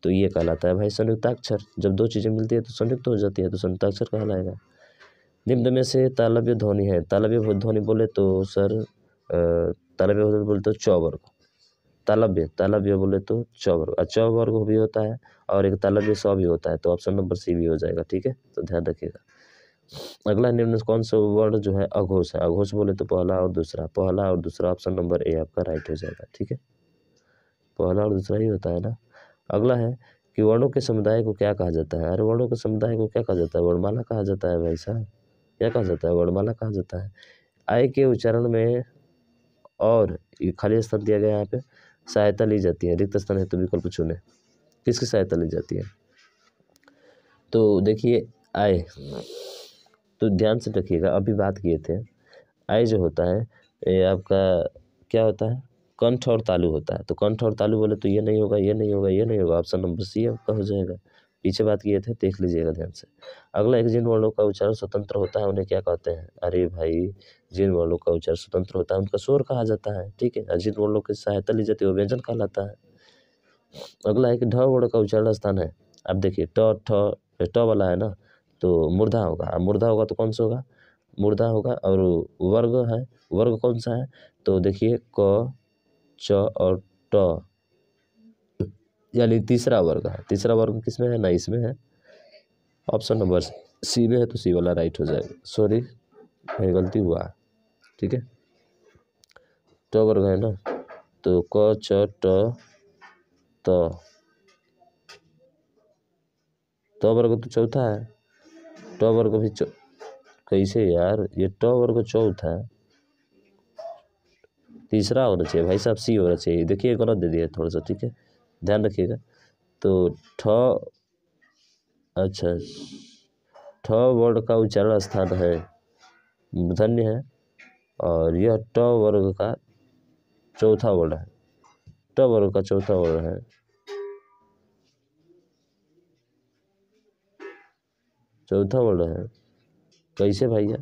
तो ये कहलाता है भाई संयुक्ताक्षर। जब 2 चीज़ें मिलती है तो संयुक्त हो जाती है, तो संयुक्ताक्षर कहलाएगा। निम्न में से तालव्य ध्वनि है, तालव्य ध्वनि बोले तो सर तालव्य ध्वनि बोले तो च वर्ग, तालव्य बोले तो च वर्ग, च वर्ग भी होता है और एक तालव्य स भी होता है, तो ऑप्शन नंबर सी भी हो जाएगा। ठीक है, तो ध्यान रखिएगा। अगला निम्न कौन सा वर्ण जो है अघोष है? अघोष बोले तो पहला और दूसरा, ऑप्शन नंबर ए आपका राइट हो जाएगा। ठीक है, पहला और दूसरा ही होता है ना। अगला है कि वर्णों के समुदाय को क्या कहा जाता है? अरे वर्णों के समुदाय को क्या कहा जाता है? वर्णमाला कहा जाता है भाई साहब। क्या कहा जाता है? वर्णमाला कहा जाता है। आय के उच्चारण में और खाली स्थान दिया गया यहाँ पे, सहायता ली जाती है, रिक्त स्थान है तो विकल्प चुने। किसकी सहायता ली जाती है? तो देखिए आय, तो ध्यान से रखिएगा, अभी बात किए थे, आय जो होता है ये आपका क्या होता है? कंठ और तालु होता है। तो कंठ और तालु बोले तो ये नहीं होगा, ये नहीं होगा, ये नहीं होगा, ऑप्शन नंबर सी आपका हो जाएगा। पीछे बात किए थे, देख लीजिएगा ध्यान से। अगला एक जिन वर्णों का उच्चारण स्वतंत्र होता है उन्हें क्या कहते हैं? अरे भाई, जिन वर्णों का उच्चारण स्वतंत्र होता है उनका स्वर कहा जाता है। ठीक है, जिन वर्णों की सहायता ली जाती है वो व्यंजन कहलाता है। अगला है कि ढ वर्ण का उच्चारण स्थान है। अब देखिए ट ठ ट वाला है ना, तो मूर्धा होगा। अब मूर्धा होगा तो कौन सा होगा? मूर्धा होगा। और वर्ग है, वर्ग कौन सा है? तो देखिए क च और ट, यानी तीसरा वर्ग है। तीसरा वर्ग किसमें है? ना इसमें है, ऑप्शन नंबर सी में है, तो सी वाला राइट हो जाएगा। सॉरी गलती हुआ। ठीक है, ट वर्ग है ना, तो क च ट त, त वर्ग तो चौथा है, ट वर्ग भी कैसे यार, ये ट वर्ग चौथा है, तीसरा होना चाहिए भाई साहब, सी होना चाहिए। देखिए गलत दे दिया थोड़ा सा। ठीक है, ध्यान रखिएगा। तो ठ, अच्छा, ठ वर्ण का उच्चारण स्थान है, मूर्धन्य है, और यह ट वर्ग का चौथा वर्ण है। ट वर्ग का चौथा वर्ण है, चौथा वर्ण है। कैसे भैया?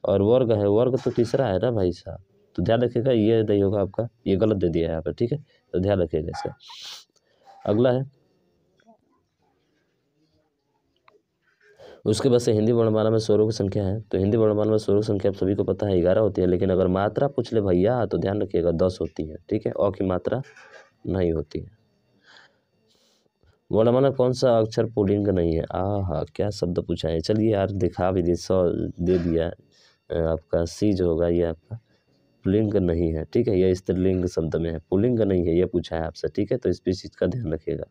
और वर्ग है, वर्ग तो तीसरा है ना भाई साहब। तो ध्यान रखिएगा, ये नहीं होगा आपका, ये गलत दे दिया है यहाँ पे। ठीक है, तो ध्यान रखिएगा इसका। अगला है, उसके बाद से हिंदी वर्णमाला में स्वरों की संख्या है। तो हिंदी वर्णमाला में स्वरों की संख्या आप सभी को पता है 11 होती है, लेकिन अगर मात्रा पूछ ले भैया तो ध्यान रखिएगा 10 होती है। ठीक है, अ की मात्रा नहीं होती है। वर्णमाला कौन सा अक्षर पुल्लिंग नहीं है? हाँ, क्या शब्द पूछा है। चलिए यार, दिखा भी दिए, 100 दे दिया। आपका सी जो होगा ये आपका पुल्लिंग नहीं है। ठीक है, यह स्त्रीलिंग शब्द में है, पुल्लिंग नहीं है, ये पूछा है आपसे। ठीक है, तो इस चीज़ का ध्यान रखिएगा,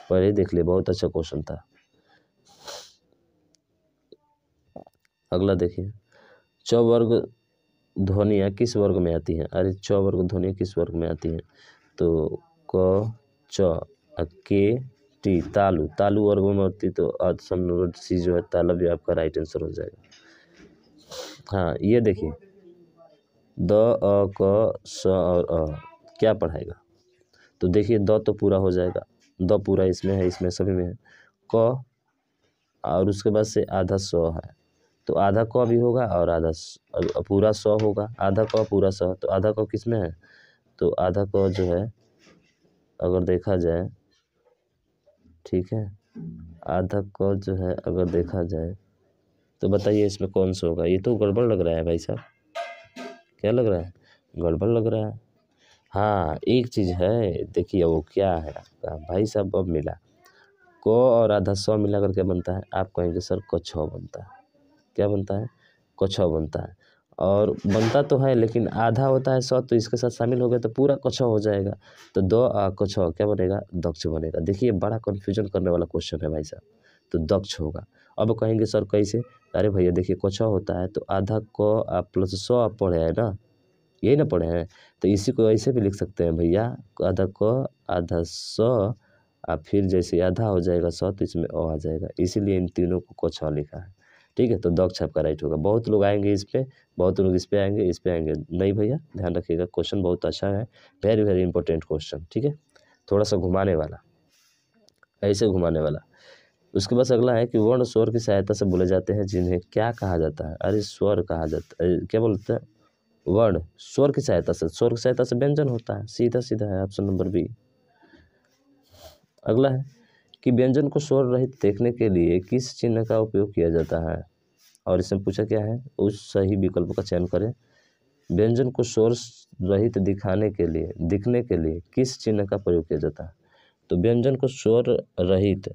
पहले देख लिए, बहुत अच्छा क्वेश्चन था। अगला देखिए, च वर्ग ध्वनियाँ किस वर्ग में आती हैं? अरे च वर्ग ध्वनियाँ किस वर्ग में आती हैं? तो क च के टी, तालु, तालु वर्ग में होती, तो ऑप्शन नंबर सी जो है तालव्य आपका राइट आंसर हो जाएगा। हाँ, ये देखिए द अ क स और अ क्या पढ़ाएगा? तो देखिए द तो पूरा हो जाएगा, द पूरा इसमें है, इसमें सभी में है। क और उसके बाद से आधा स है, तो आधा क भी होगा और आधा पूरा स होगा। आधा क पूरा स, तो आधा क किस में है? तो आधा क जो है अगर देखा जाए, ठीक है, आधा क जो है अगर देखा जाए तो बताइए इसमें कौन सा होगा? ये तो गड़बड़ लग रहा है भाई साहब। क्या लग रहा है? गड़बड़ लग रहा है। हाँ एक चीज़ है, देखिए वो क्या है आपका भाई साहब, अब मिला क और आधा सौ मिलाकर क्या बनता है, आप कहेंगे सर क छ बनता है। क्या बनता है, क छ बनता है। और बनता तो है लेकिन आधा होता है 100, तो इसके साथ शामिल हो गया तो पूरा क छ हो जाएगा। तो क छ क्या बनेगा, दक्ष बनेगा। देखिए बड़ा कन्फ्यूजन करने वाला क्वेश्चन है भाई साहब, तो दक्ष होगा। अब कहेंगे सर कैसे, अरे भैया देखिए क छ होता है तो आधा क आप प्लस 100 आप पढ़े हैं ना, यही ना पढ़े हैं, तो इसी को ऐसे भी लिख सकते हैं भैया, आधा क आधा 100 अब फिर जैसे आधा हो जाएगा 100 तो इसमें आ जाएगा, इसीलिए इन तीनों को क छ लिखा है। ठीक है, तो दक्ष आपका राइट होगा। बहुत लोग आएंगे इस पे, बहुत लोग इस पे आएंगे, इस पे आएंगे नहीं भैया, ध्यान रखिएगा क्वेश्चन बहुत अच्छा है, वेरी वेरी इंपॉर्टेंट क्वेश्चन। ठीक है, थोड़ा सा घुमाने वाला, ऐसे घुमाने वाला। उसके बाद अगला है कि वर्ण स्वर की सहायता से बोले जाते हैं जिन्हें क्या कहा जाता है, अरे स्वर कहा जाता है, क्या बोलते हैं, वर्ण स्वर की सहायता से, स्वर की सहायता से व्यंजन होता है, सीधा सीधा है ऑप्शन नंबर बी। अगला है कि व्यंजन को स्वर रहित देखने के लिए किस चिन्ह का उपयोग किया जाता है, और इसमें पूछा क्या है, उस सही विकल्प का चयन करें। व्यंजन को स्वर रहित दिखने के लिए किस चिन्ह का प्रयोग किया जाता है। तो व्यंजन को स्वर रहित,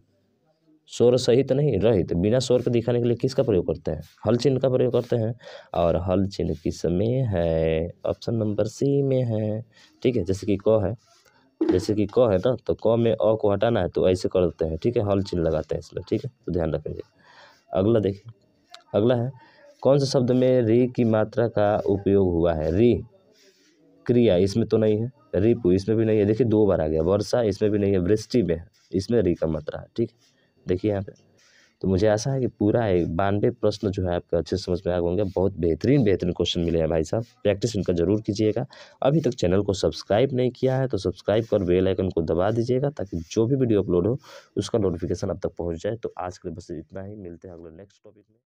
स्वर सहित नहीं, रहित, बिना स्वर के दिखाने के लिए किसका प्रयोग करते हैं, हल चिन्ह का प्रयोग करते हैं। और हल चिन्ह किस में है, ऑप्शन नंबर सी में है। ठीक है, जैसे कि क है, जैसे कि क है ना, तो क में अ को हटाना है तो ऐसे करते हैं। ठीक है, हल चिन्ह लगाते हैं इसमें। ठीक है, तो ध्यान रखेंगे। अगला देखिए, अगला है कौन से शब्द में री की मात्रा का उपयोग हुआ है। री क्रिया इसमें तो नहीं है, रिपु इसमें भी नहीं है, देखिए 2 बार आ गया। वर्षा इसमें भी नहीं है, वृष्टि में है, इसमें री का मात्रा है। ठीक है, देखिए यहाँ पे। तो मुझे आशा है कि पूरा 92 प्रश्न जो है आपका अच्छे से समझ में आ गए होंगे। बहुत बेहतरीन क्वेश्चन मिले हैं भाई साहब, प्रैक्टिस इनका जरूर कीजिएगा। अभी तक चैनल को सब्सक्राइब नहीं किया है तो सब्सक्राइब कर बेल आइकन को दबा दीजिएगा, ताकि जो भी वीडियो अपलोड हो उसका नोटिफिकेशन अब तक पहुँच जाए। तो आज के लिए बस इतना ही, मिलते हैं अगले नेक्स्ट टॉपिक में।